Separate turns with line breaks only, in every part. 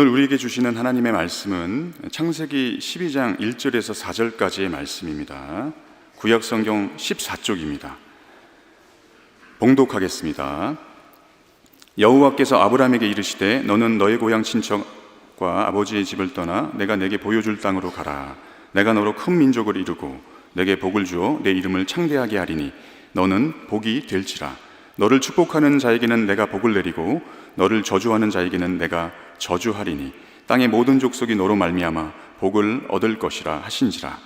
오늘 우리에게 주시는 하나님의 말씀은 창세기 12장 1절에서 4절까지의 말씀입니다. 구약성경 14쪽입니다. 봉독하겠습니다. 여호와께서 아브라함에게 이르시되 너는 너의 고향 친척과 아버지의 집을 떠나 내가 내게 보여줄 땅으로 가라. 내가 너로 큰 민족을 이루고 내게 복을 주어 내 이름을 창대하게 하리니 너는 복이 될지라. 너를 축복하는 자에게는 내가 복을 내리고 너를 저주하는 자에게는 내가 저주하리니 땅의 모든 족속이 너로 말미암아 복을 얻을 것이라 하신지라.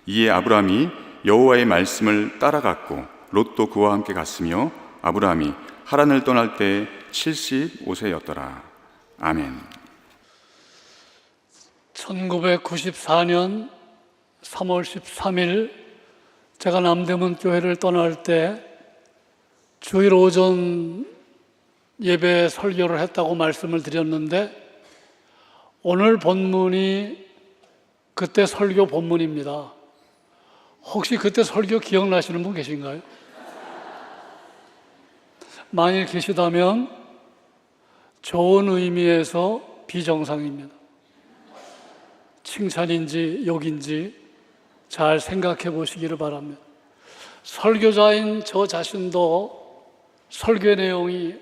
이에 아브라함이 여호와의 말씀을 따라갔고 롯도 그와 함께 갔으며 아브라함이 하란을 떠날 때 75세였더라. 아멘.
1994년 3월 13일 제가 남대문 교회를 떠날 때 주일 오전 예배 설교를 했다고 말씀을 드렸는데 오늘 본문이 그때 설교 본문입니다. 혹시 그때 설교 기억나시는 분 계신가요? 만일 계시다면 좋은 의미에서 비정상입니다. 칭찬인지 욕인지 잘 생각해 보시기를 바랍니다. 설교자인 저 자신도 설교 내용이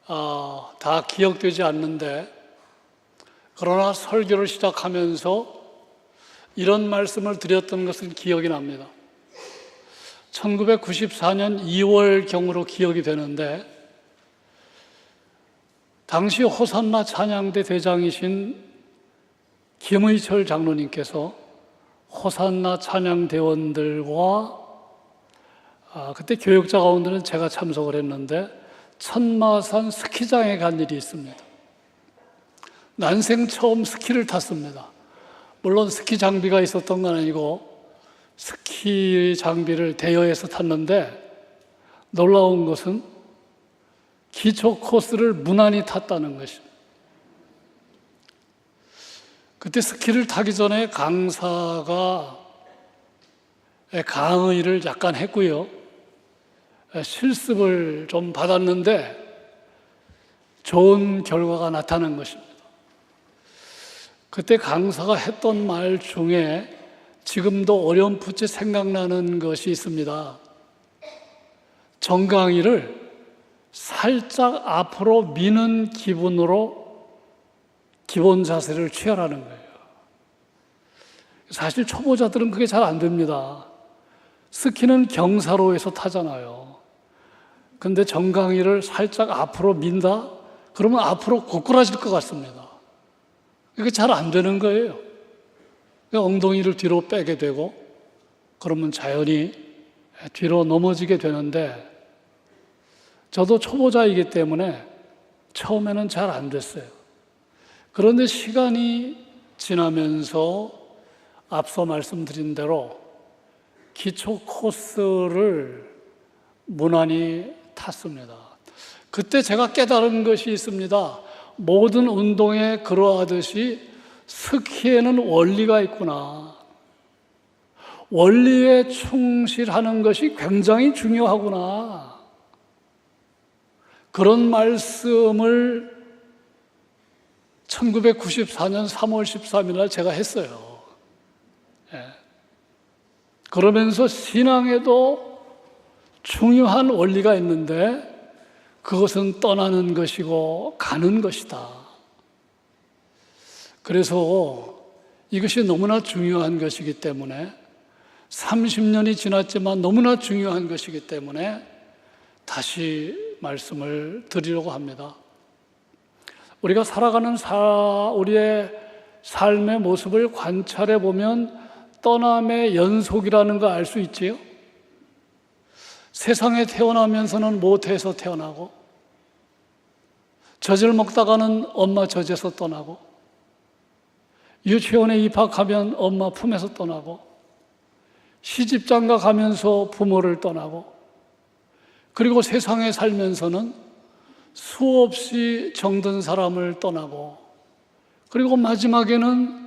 다 기억되지 않는데, 그러나 설교를 시작하면서 이런 말씀을 드렸던 것은 기억이 납니다. 1994년 2월경으로 기억이 되는데, 당시 호산나 찬양대 대장이신 김의철 장로님께서 호산나 찬양대원들과 그때 교육자 가운데는 제가 참석을 했는데 천마산 스키장에 간 일이 있습니다. 난생 처음 스키를 탔습니다. 물론 스키 장비가 있었던 건 아니고 스키 장비를 대여해서 탔는데 놀라운 것은 기초 코스를 무난히 탔다는 것입니다. 그때 스키를 타기 전에 강사가 강의를 약간 했고요. 실습을 좀 받았는데 좋은 결과가 나타난 것입니다. 그때 강사가 했던 말 중에 지금도 어렴풋이 생각나는 것이 있습니다. 정강이를 살짝 앞으로 미는 기분으로 기본 자세를 취하라는 거예요. 사실 초보자들은 그게 잘 안 됩니다. 스키는 경사로에서 타잖아요. 근데 정강이를 살짝 앞으로 민다? 그러면 앞으로 고꾸라질 것 같습니다. 그게 잘 안 되는 거예요. 엉덩이를 뒤로 빼게 되고 그러면 자연히 뒤로 넘어지게 되는데, 저도 초보자이기 때문에 처음에는 잘 안 됐어요. 그런데 시간이 지나면서 앞서 말씀드린 대로 기초 코스를 무난히 탔습니다. 그때 제가 깨달은 것이 있습니다. 모든 운동에 그러하듯이 스키에는 원리가 있구나. 원리에 충실하는 것이 굉장히 중요하구나. 그런 말씀을 1994년 3월 13일 날 제가 했어요. 그러면서 신앙에도 중요한 원리가 있는데 그것은 떠나는 것이고 가는 것이다. 그래서 이것이 너무나 중요한 것이기 때문에 30년이 지났지만 너무나 중요한 것이기 때문에 다시 말씀을 드리려고 합니다. 우리가 살아가는 우리의 삶의 모습을 관찰해 보면 떠남의 연속이라는 거 알 수 있지요? 세상에 태어나면서는 모태에서 태어나고, 젖을 먹다가는 엄마 젖에서 떠나고, 유치원에 입학하면 엄마 품에서 떠나고, 시집장가 가면서 부모를 떠나고, 그리고 세상에 살면서는 수없이 정든 사람을 떠나고, 그리고 마지막에는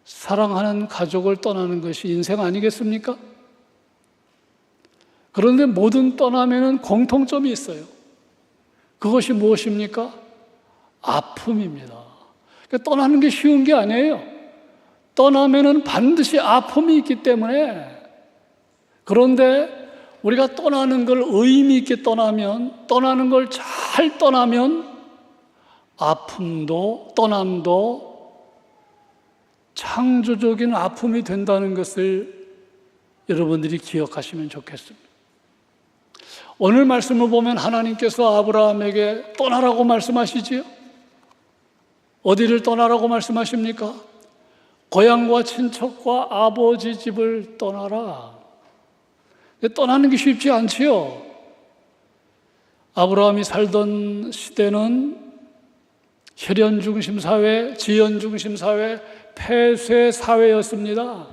사랑하는 가족을 떠나는 것이 인생 아니겠습니까? 그런데 모든 떠남에는 공통점이 있어요. 그것이 무엇입니까? 아픔입니다. 그러니까 떠나는 게 쉬운 게 아니에요. 떠나면은 반드시 아픔이 있기 때문에. 그런데 우리가 떠나는 걸 의미 있게 떠나면, 떠나는 걸 잘 떠나면 아픔도 떠남도 창조적인 아픔이 된다는 것을 여러분들이 기억하시면 좋겠습니다. 오늘 말씀을 보면 하나님께서 아브라함에게 떠나라고 말씀하시지요? 어디를 떠나라고 말씀하십니까? 고향과 친척과 아버지 집을 떠나라. 떠나는 게 쉽지 않지요. 아브라함이 살던 시대는 혈연 중심 사회, 지연 중심 사회, 폐쇄 사회였습니다.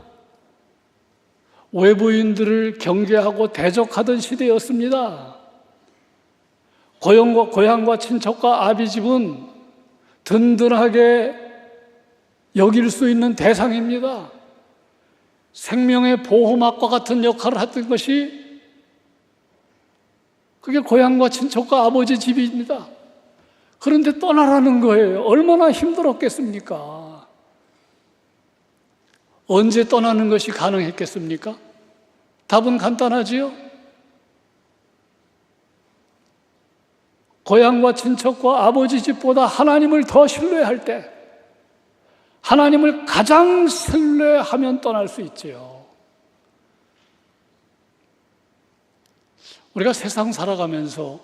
외부인들을 경계하고 대적하던 시대였습니다. 고향과 친척과 아비 집은 든든하게 여길 수 있는 대상입니다. 생명의 보호막과 같은 역할을 했던 것이 그게 고향과 친척과 아버지 집입니다. 그런데 떠나라는 거예요. 얼마나 힘들었겠습니까? 언제 떠나는 것이 가능했겠습니까? 답은 간단하지요? 고향과 친척과 아버지 집보다 하나님을 더 신뢰할 때, 하나님을 가장 신뢰하면 떠날 수 있지요. 우리가 세상 살아가면서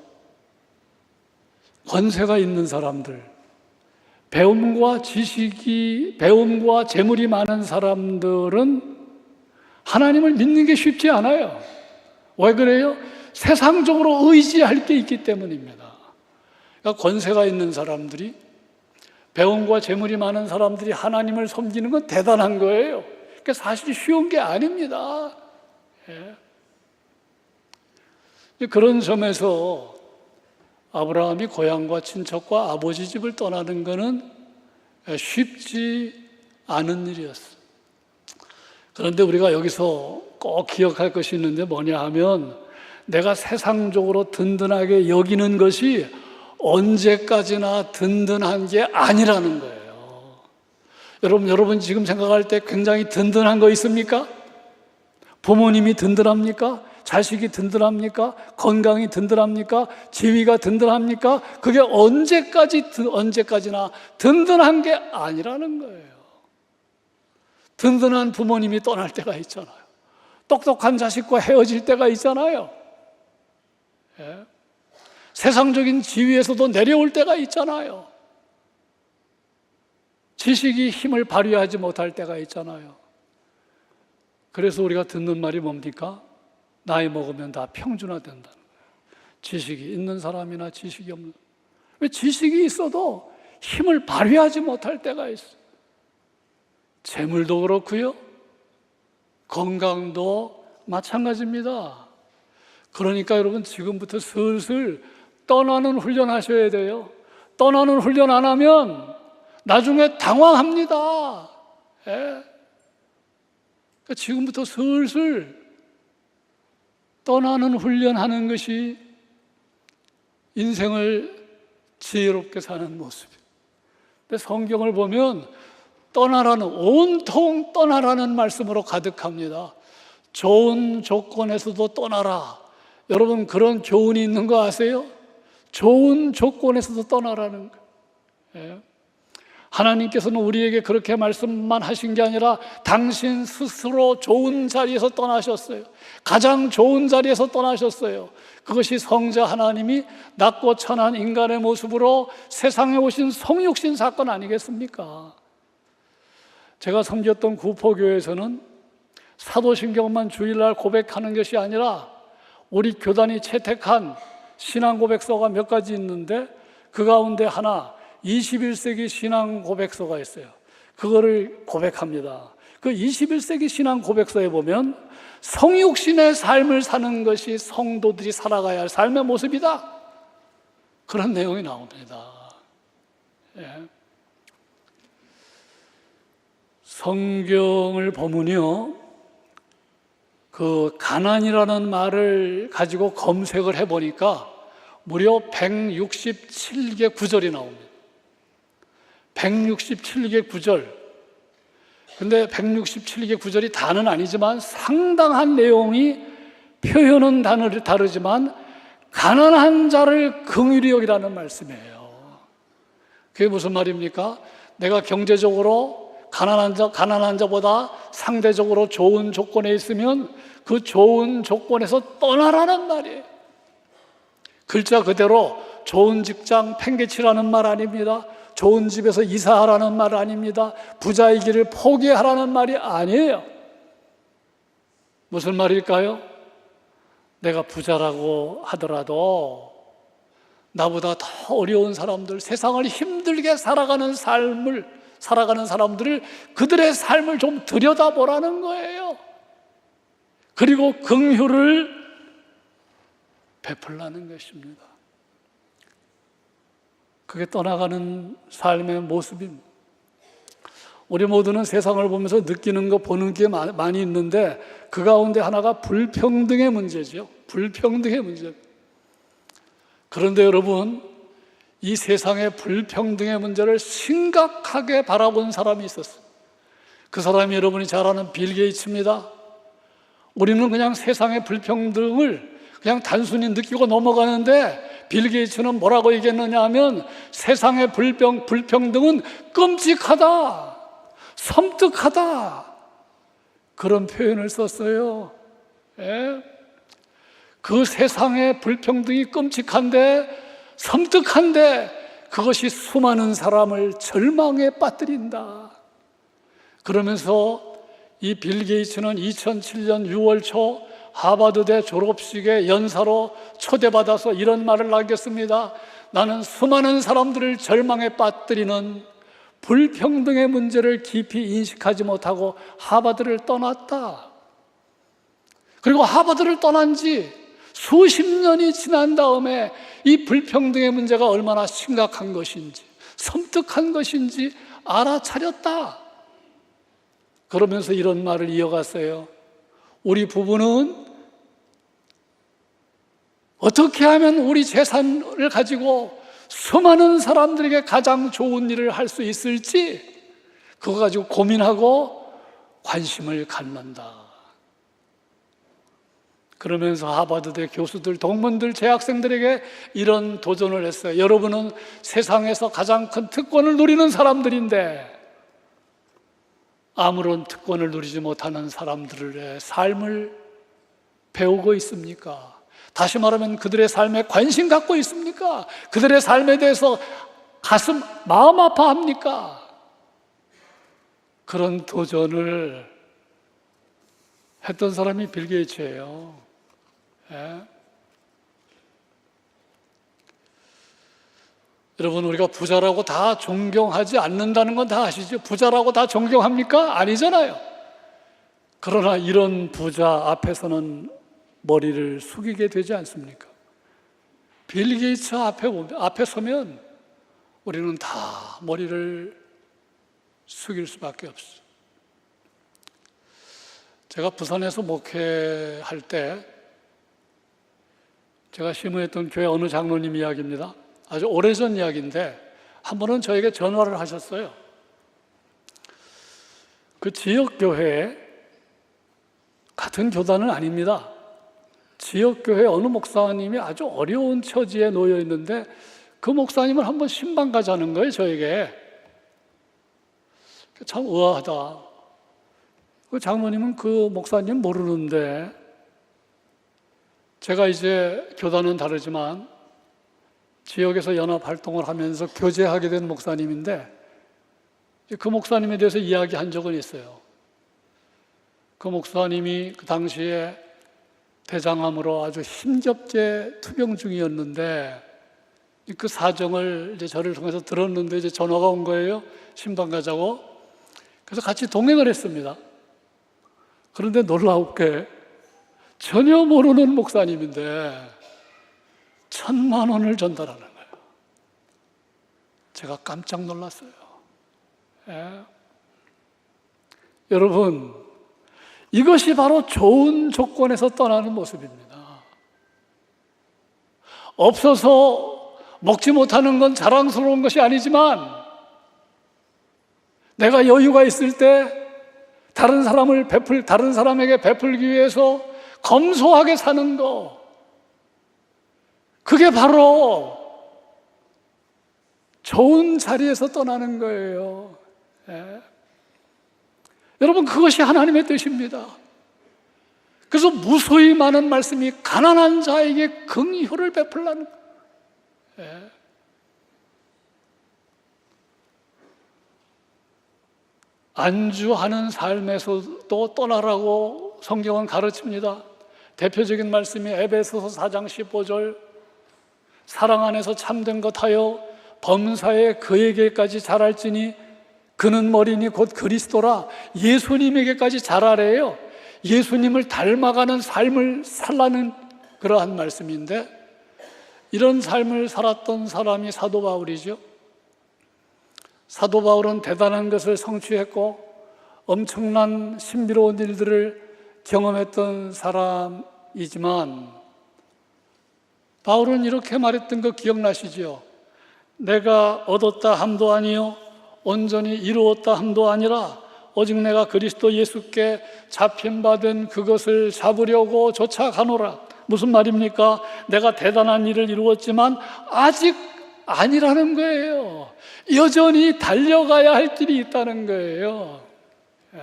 권세가 있는 사람들, 배움과 재물이 많은 사람들은 하나님을 믿는 게 쉽지 않아요. 왜 그래요? 세상적으로 의지할 게 있기 때문입니다. 그러니까 권세가 있는 사람들이, 배움과 재물이 많은 사람들이 하나님을 섬기는 건 대단한 거예요. 그러니까 사실 쉬운 게 아닙니다. 예. 그런 점에서 아브라함이 고향과 친척과 아버지 집을 떠나는 것은 쉽지 않은 일이었어요. 그런데 우리가 여기서 꼭 기억할 것이 있는데 뭐냐 하면, 내가 세상적으로 든든하게 여기는 것이 언제까지나 든든한 게 아니라는 거예요. 여러분 지금 생각할 때 굉장히 든든한 거 있습니까? 부모님이 든든합니까? 자식이 든든합니까? 건강이 든든합니까? 지위가 든든합니까? 그게 언제까지나 든든한 게 아니라는 거예요. 든든한 부모님이 떠날 때가 있잖아요. 똑똑한 자식과 헤어질 때가 있잖아요. 예. 세상적인 지위에서도 내려올 때가 있잖아요. 지식이 힘을 발휘하지 못할 때가 있잖아요. 그래서 우리가 듣는 말이 뭡니까? 나이 먹으면 다 평준화된다는 거예요. 지식이 있는 사람이나 지식이 없는 사람. 왜 지식이 있어도 힘을 발휘하지 못할 때가 있어요. 재물도 그렇고요. 건강도 마찬가지입니다. 그러니까 여러분 지금부터 슬슬 떠나는 훈련 하셔야 돼요. 떠나는 훈련 안 하면 나중에 당황합니다. 예. 그러니까 지금부터 슬슬 떠나는 훈련하는 것이 인생을 지혜롭게 사는 모습이에요. 근데 성경을 보면 떠나라는, 온통 떠나라는 말씀으로 가득합니다. 좋은 조건에서도 떠나라. 여러분 그런 교훈이 있는 거 아세요? 좋은 조건에서도 떠나라는 거예요. 예. 하나님께서는 우리에게 그렇게 말씀만 하신 게 아니라 당신 스스로 좋은 자리에서 떠나셨어요. 가장 좋은 자리에서 떠나셨어요. 그것이 성자 하나님이 낮고 천한 인간의 모습으로 세상에 오신 성육신 사건 아니겠습니까? 제가 섬겼던 구포교회에서는 사도신경만 주일날 고백하는 것이 아니라 우리 교단이 채택한 신앙 고백서가 몇 가지 있는데 그 가운데 하나 21세기 신앙 고백서가 있어요. 그거를 고백합니다. 그 21세기 신앙 고백서에 보면 성육신의 삶을 사는 것이 성도들이 살아가야 할 삶의 모습이다. 그런 내용이 나옵니다. 예. 성경을 보면요, 그 가난이라는 말을 가지고 검색을 해보니까 무려 167개 구절이 나옵니다. 167개 구절. 근데 167개 구절이 다는 아니지만 상당한 내용이 표현은 다르지만 가난한 자를 긍휼히 여기라는 말씀이에요. 그게 무슨 말입니까? 내가 경제적으로 가난한 자보다 상대적으로 좋은 조건에 있으면 그 좋은 조건에서 떠나라는 말이에요. 글자 그대로 좋은 직장 팽개치라는 말 아닙니다. 좋은 집에서 이사하라는 말 아닙니다. 부자이기를 포기하라는 말이 아니에요. 무슨 말일까요? 내가 부자라고 하더라도 나보다 더 어려운 사람들, 세상을 힘들게 살아가는 사람들을 그들의 삶을 좀 들여다보라는 거예요. 그리고 긍휼을 베풀라는 것입니다. 그게 떠나가는 삶의 모습입니다. 우리 모두는 세상을 보면서 느끼는 거, 보는 게 많이 있는데 그 가운데 하나가 불평등의 문제죠. 불평등의 문제. 그런데 여러분, 이 세상의 불평등의 문제를 심각하게 바라본 사람이 있었어요. 그 사람이 여러분이 잘 아는 빌 게이츠입니다. 우리는 그냥 세상의 불평등을 그냥 단순히 느끼고 넘어가는데 빌 게이츠는 뭐라고 얘기했느냐 하면 세상의 불평등은 끔찍하다, 섬뜩하다, 그런 표현을 썼어요. 예? 그 세상의 불평등이 끔찍한데 섬뜩한데 그것이 수많은 사람을 절망에 빠뜨린다. 그러면서 이 빌 게이츠는 2007년 6월 초 하버드대 졸업식에 연사로 초대받아서 이런 말을 남겼습니다. 나는 수많은 사람들을 절망에 빠뜨리는 불평등의 문제를 깊이 인식하지 못하고 하버드를 떠났다. 그리고 하버드를 떠난 지 수십 년이 지난 다음에 이 불평등의 문제가 얼마나 심각한 것인지, 섬뜩한 것인지 알아차렸다. 그러면서 이런 말을 이어갔어요. 우리 부부는 어떻게 하면 우리 재산을 가지고 수많은 사람들에게 가장 좋은 일을 할 수 있을지 그거 가지고 고민하고 관심을 갖는다. 그러면서 하버드대 교수들, 동문들, 재학생들에게 이런 도전을 했어요. 여러분은 세상에서 가장 큰 특권을 누리는 사람들인데 아무런 특권을 누리지 못하는 사람들의 삶을 배우고 있습니까? 다시 말하면 그들의 삶에 관심 갖고 있습니까? 그들의 삶에 대해서 마음 아파합니까? 그런 도전을 했던 사람이 빌 게이츠예요. 예? 여러분, 우리가 부자라고 다 존경하지 않는다는 건 다 아시죠? 부자라고 다 존경합니까? 아니잖아요. 그러나 이런 부자 앞에서는 머리를 숙이게 되지 않습니까? 빌 게이츠 앞에 서면 우리는 다 머리를 숙일 수밖에 없어요. 제가 부산에서 목회할 때 제가 심우했던 교회 어느 장로님 이야기입니다. 아주 오래전 이야기인데 한 번은 저에게 전화를 하셨어요. 그 지역교회에 같은 교단은 아닙니다. 지역교회 어느 목사님이 아주 어려운 처지에 놓여 있는데 그 목사님을 한번 신방 가자는 거예요, 저에게. 참 의아하다. 그 장로님은 그 목사님 모르는데 제가 이제 교단은 다르지만 지역에서 연합 활동을 하면서 교제하게 된 목사님인데 그 목사님에 대해서 이야기한 적은 있어요. 그 목사님이 그 당시에 대장암으로 아주 힘겹게 투병 중이었는데 그 사정을 이제 저를 통해서 들었는데 이제 전화가 온 거예요. 신방 가자고. 그래서 같이 동행을 했습니다. 그런데 놀라웠게 전혀 모르는 목사님인데 1,000만 원을 전달하는 거예요. 제가 깜짝 놀랐어요. 예. 여러분, 이것이 바로 좋은 조건에서 떠나는 모습입니다. 없어서 먹지 못하는 건 자랑스러운 것이 아니지만 내가 여유가 있을 때 다른 사람에게 베풀기 위해서 검소하게 사는 거, 그게 바로 좋은 자리에서 떠나는 거예요. 예. 여러분, 그것이 하나님의 뜻입니다. 그래서 무수히 많은 말씀이 가난한 자에게 긍휼을 베풀라는 거예요. 예. 안주하는 삶에서도 떠나라고 성경은 가르칩니다. 대표적인 말씀이 에베소서 4장 15절, 사랑 안에서 참된 것하여 범사에 그에게까지 자랄지니 그는 머리니 곧 그리스도라. 예수님에게까지 자라래요. 예수님을 닮아가는 삶을 살라는 그러한 말씀인데, 이런 삶을 살았던 사람이 사도 바울이죠. 사도 바울은 대단한 것을 성취했고 엄청난 신비로운 일들을 경험했던 사람이지만, 바울은 이렇게 말했던 거 기억나시죠? 내가 얻었다 함도 아니요 온전히 이루었다 함도 아니라 오직 내가 그리스도 예수께 잡힌바된 그것을 잡으려고 쫓아가노라. 무슨 말입니까? 내가 대단한 일을 이루었지만 아직 아니라는 거예요. 여전히 달려가야 할 길이 있다는 거예요. 예.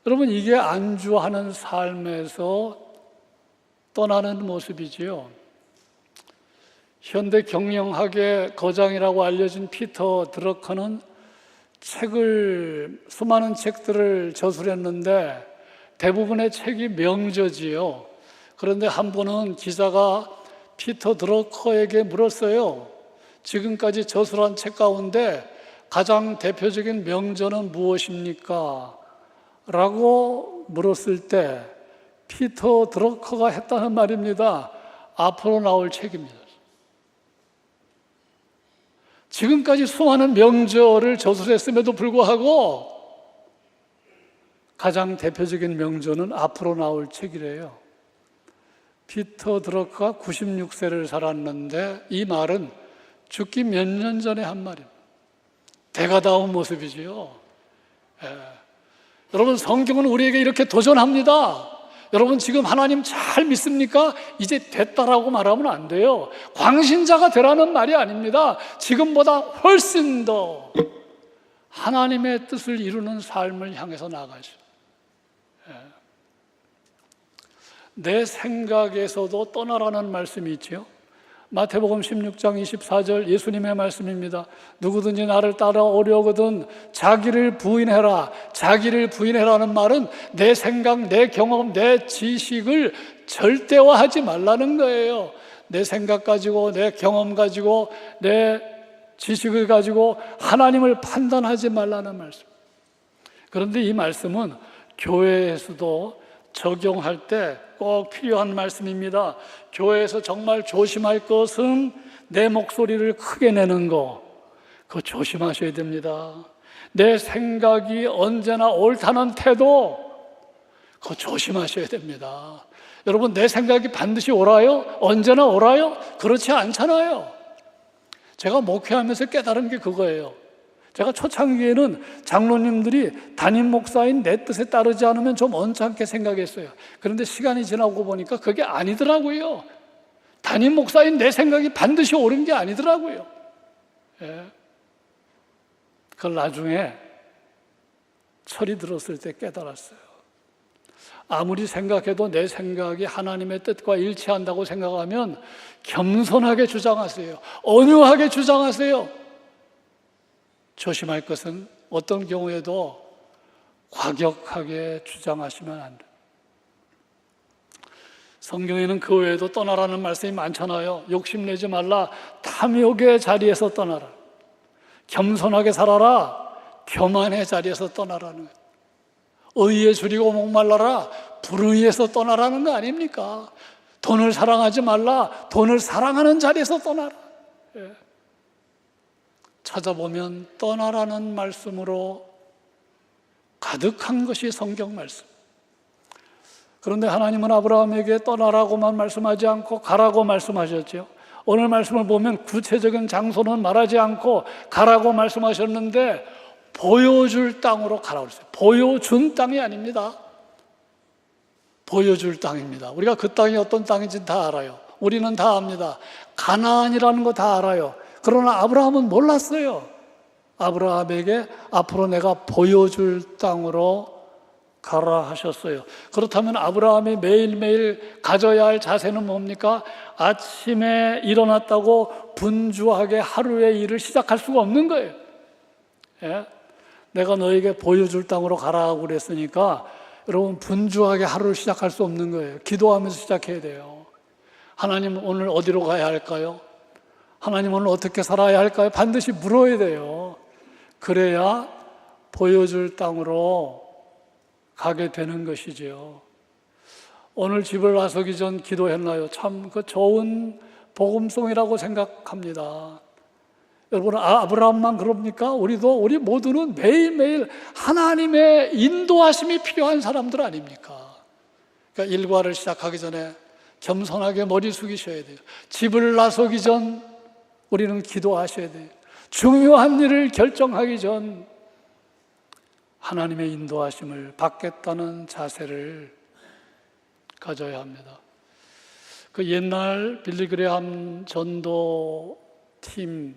여러분, 이게 안주하는 삶에서 떠나는 모습이지요. 현대 경영학의 거장이라고 알려진 피터 드러커는 수많은 책들을 저술했는데 대부분의 책이 명저지요. 그런데 한 번은 기자가 피터 드러커에게 물었어요. 지금까지 저술한 책 가운데 가장 대표적인 명저는 무엇입니까? 라고 물었을 때 피터 드러커가 했다는 말입니다. 앞으로 나올 책입니다. 지금까지 수많은 명저를 저술했음에도 불구하고 가장 대표적인 명저는 앞으로 나올 책이래요. 피터 드러커가 96세를 살았는데 이 말은 죽기 몇 년 전에 한 말입니다. 대가다운 모습이지요. 여러분, 성경은 우리에게 이렇게 도전합니다. 여러분, 지금 하나님 잘 믿습니까? 이제 됐다라고 말하면 안 돼요. 광신자가 되라는 말이 아닙니다. 지금보다 훨씬 더 하나님의 뜻을 이루는 삶을 향해서 나아가죠. 내 생각에서도 떠나라는 말씀이 있죠. 마태복음 16장 24절 예수님의 말씀입니다. 누구든지 나를 따라오려거든 자기를 부인해라. 자기를 부인해라는 말은 내 생각, 내 경험, 내 지식을 절대화하지 말라는 거예요. 내 생각 가지고, 내 경험 가지고, 내 지식을 가지고 하나님을 판단하지 말라는 말씀. 그런데 이 말씀은 교회에서도 적용할 때 꼭 필요한 말씀입니다. 교회에서 정말 조심할 것은 내 목소리를 크게 내는 거, 그거 조심하셔야 됩니다. 내 생각이 언제나 옳다는 태도, 그거 조심하셔야 됩니다. 여러분, 내 생각이 반드시 옳아요? 언제나 옳아요? 그렇지 않잖아요. 제가 목회하면서 깨달은 게 그거예요. 제가 초창기에는 장로님들이 담임 목사인 내 뜻에 따르지 않으면 좀 언짢게 생각했어요. 그런데 시간이 지나고 보니까 그게 아니더라고요. 담임 목사인 내 생각이 반드시 옳은 게 아니더라고요. 예. 그걸 나중에 철이 들었을 때 깨달았어요. 아무리 생각해도 내 생각이 하나님의 뜻과 일치한다고 생각하면 겸손하게 주장하세요. 온유하게 주장하세요. 조심할 것은 어떤 경우에도 과격하게 주장하시면 안 돼요. 성경에는 그 외에도 떠나라는 말씀이 많잖아요. 욕심내지 말라. 탐욕의 자리에서 떠나라. 겸손하게 살아라. 교만의 자리에서 떠나라는 거예요. 의에 줄이고 목말라라. 불의에서 떠나라는 거 아닙니까? 돈을 사랑하지 말라. 돈을 사랑하는 자리에서 떠나라. 예. 찾아보면 떠나라는 말씀으로 가득한 것이 성경 말씀. 그런데 하나님은 아브라함에게 떠나라고만 말씀하지 않고 가라고 말씀하셨죠. 오늘 말씀을 보면 구체적인 장소는 말하지 않고 가라고 말씀하셨는데 보여줄 땅으로 가라고 그랬어요. 보여준 땅이 아닙니다. 보여줄 땅입니다. 우리가 그 땅이 어떤 땅인지 다 알아요. 우리는 다 압니다. 가나안이라는 거 다 알아요. 그러나 아브라함은 몰랐어요. 아브라함에게 앞으로 내가 보여줄 땅으로 가라 하셨어요. 그렇다면 아브라함이 매일매일 가져야 할 자세는 뭡니까? 아침에 일어났다고 분주하게 하루의 일을 시작할 수가 없는 거예요. 예? 내가 너에게 보여줄 땅으로 가라고 그랬으니까 여러분 분주하게 하루를 시작할 수 없는 거예요. 기도하면서 시작해야 돼요. 하나님 오늘 어디로 가야 할까요? 하나님 오늘 어떻게 살아야 할까요? 반드시 물어야 돼요. 그래야 보여줄 땅으로 가게 되는 것이지요. 오늘 집을 나서기 전 기도했나요? 참 그 좋은 복음송이라고 생각합니다. 여러분, 아브라함만 그럽니까? 우리 모두는 매일매일 하나님의 인도하심이 필요한 사람들 아닙니까? 그러니까 일과를 시작하기 전에 겸손하게 머리 숙이셔야 돼요. 집을 나서기 전 우리는 기도하셔야 돼요. 중요한 일을 결정하기 전 하나님의 인도하심을 받겠다는 자세를 가져야 합니다. 그 옛날 빌리그레함 전도팀,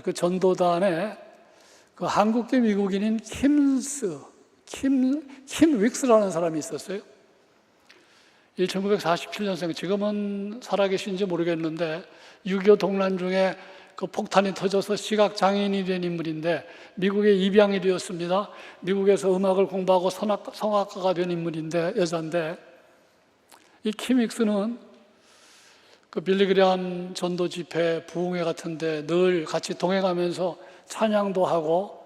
그 전도단에 그 한국계 미국인인 킴 윅스라는 사람이 있었어요. 1947년생, 지금은 살아계신지 모르겠는데 6.25 동란 중에 그 폭탄이 터져서 시각장애인이 된 인물인데 미국에 입양이 되었습니다. 미국에서 음악을 공부하고 성악가가 된 인물인데, 여자인데, 이 킴 윅스는 그 빌리그레함 전도 집회, 부흥회 같은데 늘 같이 동행하면서 찬양도 하고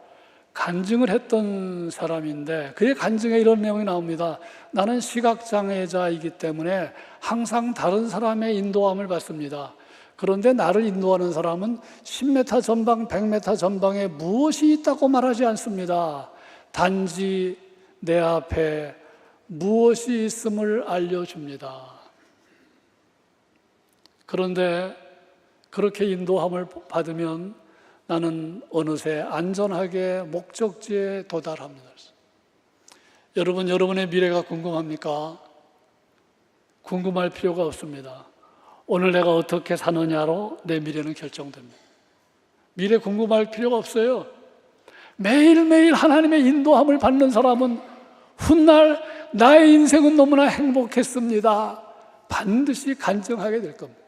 간증을 했던 사람인데, 그의 간증에 이런 내용이 나옵니다. 나는 시각장애자이기 때문에 항상 다른 사람의 인도함을 받습니다. 그런데 나를 인도하는 사람은 10m 전방, 100m 전방에 무엇이 있다고 말하지 않습니다. 단지 내 앞에 무엇이 있음을 알려줍니다. 그런데 그렇게 인도함을 받으면 나는 어느새 안전하게 목적지에 도달합니다. 여러분, 여러분의 미래가 궁금합니까? 궁금할 필요가 없습니다. 오늘 내가 어떻게 사느냐로 내 미래는 결정됩니다. 미래 궁금할 필요가 없어요. 매일매일 하나님의 인도함을 받는 사람은 훗날 나의 인생은 너무나 행복했습니다, 반드시 간증하게 될 겁니다.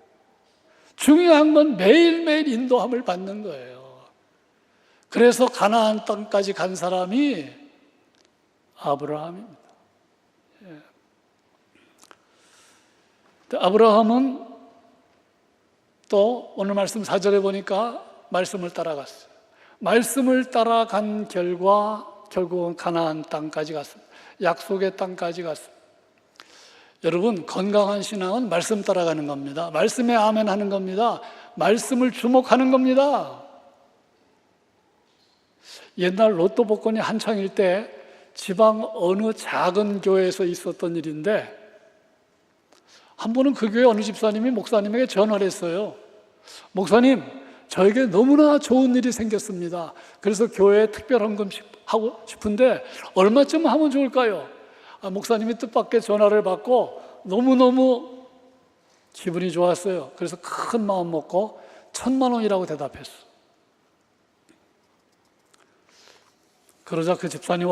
중요한 건 매일매일 인도함을 받는 거예요. 그래서 가나안 땅까지 간 사람이 아브라함입니다. 아브라함은 또 오늘 말씀 4절에 보니까 말씀을 따라갔어요. 말씀을 따라간 결과 결국은 가나안 땅까지 갔습니다. 약속의 땅까지 갔습니다. 여러분, 건강한 신앙은 말씀 따라가는 겁니다. 말씀에 아멘 하는 겁니다. 말씀을 주목하는 겁니다. 옛날 로또 복권이 한창일 때 지방 어느 작은 교회에서 있었던 일인데, 한 번은 그 교회 어느 집사님이 목사님에게 전화를 했어요. 목사님, 저에게 너무나 좋은 일이 생겼습니다. 그래서 교회에 특별 헌금 하고 싶은데 얼마쯤 하면 좋을까요? 목사님이 뜻밖의 전화를 받고 너무너무 기분이 좋았어요. 그래서 큰 마음 먹고 1,000만 원이라고 대답했어. 그러자 그 집사님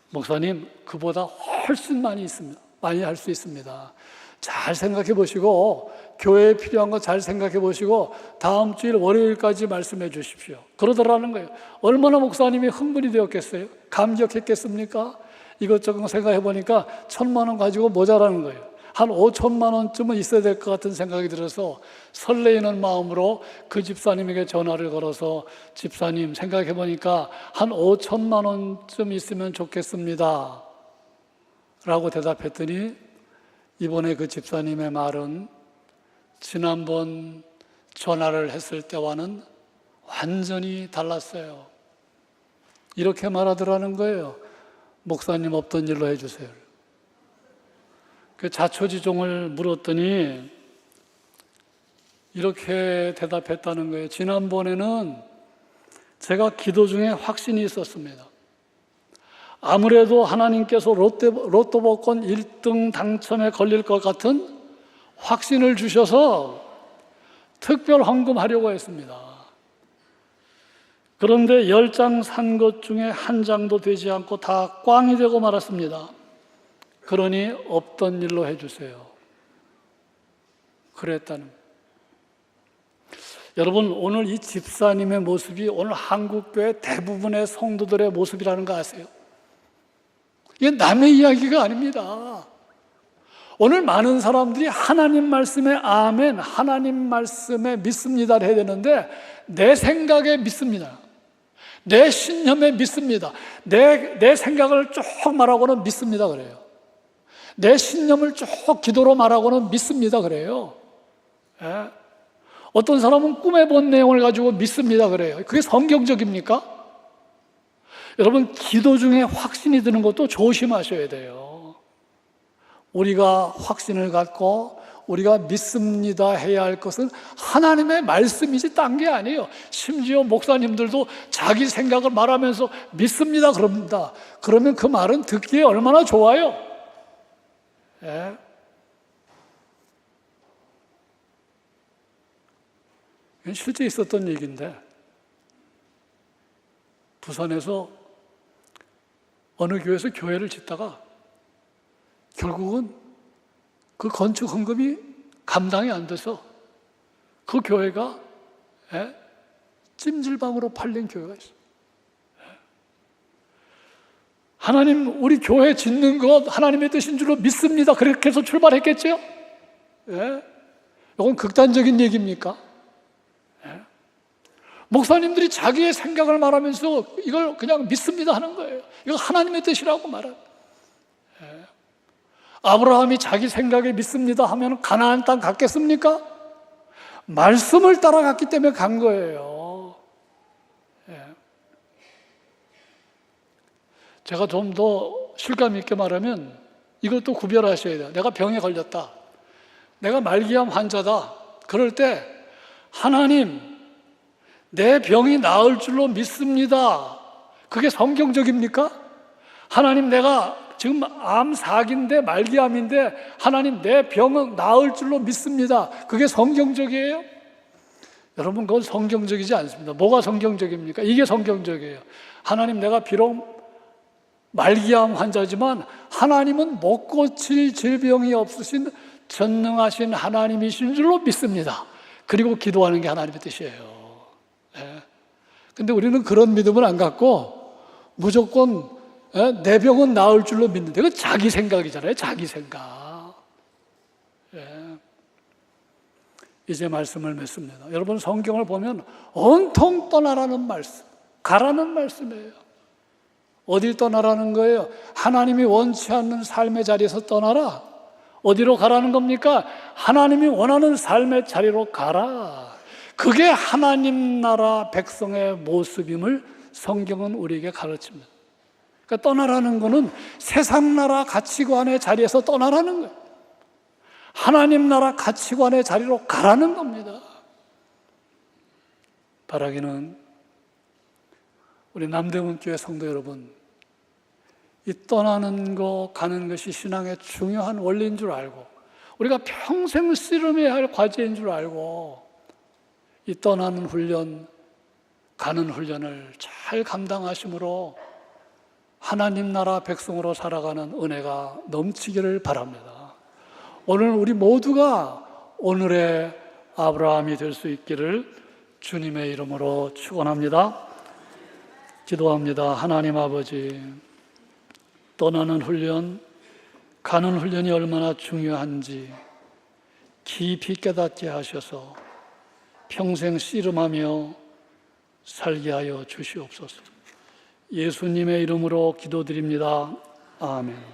목사님, 그보다 훨씬 많이 있습니다. 많이 할 수 있습니다. 잘 생각해 보시고, 교회에 필요한 거 잘 생각해 보시고 다음 주일 월요일까지 말씀해 주십시오. 그러더라는 거예요. 얼마나 목사님이 흥분이 되었겠어요? 감격했겠습니까? 이것저것 생각해 보니까 1,000만 원 가지고 모자라는 거예요. 한 5천만 원쯤은 있어야 될 것 같은 생각이 들어서 설레이는 마음으로 그 집사님에게 전화를 걸어서, 집사님, 생각해 보니까 한 5천만 원쯤 있으면 좋겠습니다 라고 대답했더니, 이번에 그 집사님의 말은 지난번 전화를 했을 때와는 완전히 달랐어요. 이렇게 말하더라는 거예요. 목사님, 없던 일로 해주세요. 그 자초지종을 물었더니 이렇게 대답했다는 거예요. 지난번에는 제가 기도 중에 확신이 있었습니다. 아무래도 하나님께서 로또 복권 1등 당첨에 걸릴 것 같은 확신을 주셔서 특별 헌금하려고 했습니다. 그런데 10장 산 것 중에 한 장도 되지 않고 다 꽝이 되고 말았습니다. 그러니 없던 일로 해주세요. 그랬다는 거예요. 여러분, 오늘 이 집사님의 모습이 오늘 한국교회 대부분의 성도들의 모습이라는 거 아세요? 이게 남의 이야기가 아닙니다. 오늘 많은 사람들이 하나님 말씀에 아멘, 하나님 말씀에 믿습니다를 해야 되는데 내 생각에 믿습니다. 내 신념에 믿습니다. 내 생각을 쭉 말하고는 믿습니다 그래요. 내 신념을 쭉 기도로 말하고는 믿습니다 그래요. 예? 어떤 사람은 꿈에 본 내용을 가지고 믿습니다 그래요. 그게 성경적입니까? 여러분, 기도 중에 확신이 드는 것도 조심하셔야 돼요. 우리가 확신을 갖고 우리가 믿습니다 해야 할 것은 하나님의 말씀이지 딴 게 아니에요. 심지어 목사님들도 자기 생각을 말하면서 믿습니다 그럽니다. 그러면 그 말은 듣기에 얼마나 좋아요. 예? 이건 실제 있었던 얘기인데, 부산에서 어느 교회에서 교회를 짓다가 결국은 그 건축 헌금이 감당이 안 돼서 그 교회가 찜질방으로 팔린 교회가 있어요. 하나님, 우리 교회 짓는 것 하나님의 뜻인 줄로 믿습니다. 그렇게 해서 출발했겠죠? 이건 극단적인 얘기입니까? 목사님들이 자기의 생각을 말하면서 이걸 그냥 믿습니다 하는 거예요. 이거 하나님의 뜻이라고 말합니다. 아브라함이 자기 생각에 믿습니다 하면 가나안 땅 갔겠습니까? 말씀을 따라갔기 때문에 간 거예요. 제가 좀 더 실감 있게 말하면 이것도 구별하셔야 돼요. 내가 병에 걸렸다. 내가 말기암 환자다. 그럴 때 하나님, 내 병이 나을 줄로 믿습니다. 그게 성경적입니까? 하나님, 내가 지금 암 4기인데 말기암인데 하나님, 내 병은 나을 줄로 믿습니다. 그게 성경적이에요? 여러분, 그건 성경적이지 않습니다. 뭐가 성경적입니까? 이게 성경적이에요. 하나님, 내가 비록 말기암 환자지만 하나님은 못 고칠 질병이 없으신 전능하신 하나님이신 줄로 믿습니다. 그리고 기도하는 게 하나님의 뜻이에요. 근데 우리는 그런 믿음을 안 갖고 무조건 내 병은 나을 줄로 믿는데, 그건 자기 생각이잖아요. 자기 생각. 이제 말씀을 맺습니다. 여러분, 성경을 보면 온통 떠나라는 말씀, 가라는 말씀이에요. 어딜 떠나라는 거예요? 하나님이 원치 않는 삶의 자리에서 떠나라. 어디로 가라는 겁니까? 하나님이 원하는 삶의 자리로 가라. 그게 하나님 나라 백성의 모습임을 성경은 우리에게 가르칩니다. 그러니까 떠나라는 거는 세상 나라 가치관의 자리에서 떠나라는 거예요. 하나님 나라 가치관의 자리로 가라는 겁니다. 바라기는 우리 남대문교회 성도 여러분, 이 떠나는 거, 가는 것이 신앙의 중요한 원리인 줄 알고, 우리가 평생 씨름해야 할 과제인 줄 알고, 이 떠나는 훈련, 가는 훈련을 잘 감당하심으로 하나님 나라 백성으로 살아가는 은혜가 넘치기를 바랍니다. 오늘 우리 모두가 오늘의 아브라함이 될 수 있기를 주님의 이름으로 축원합니다. 기도합니다. 하나님 아버지, 떠나는 훈련, 가는 훈련이 얼마나 중요한지 깊이 깨닫게 하셔서 평생 씨름하며 살게 하여 주시옵소서. 예수님의 이름으로 기도드립니다. 아멘.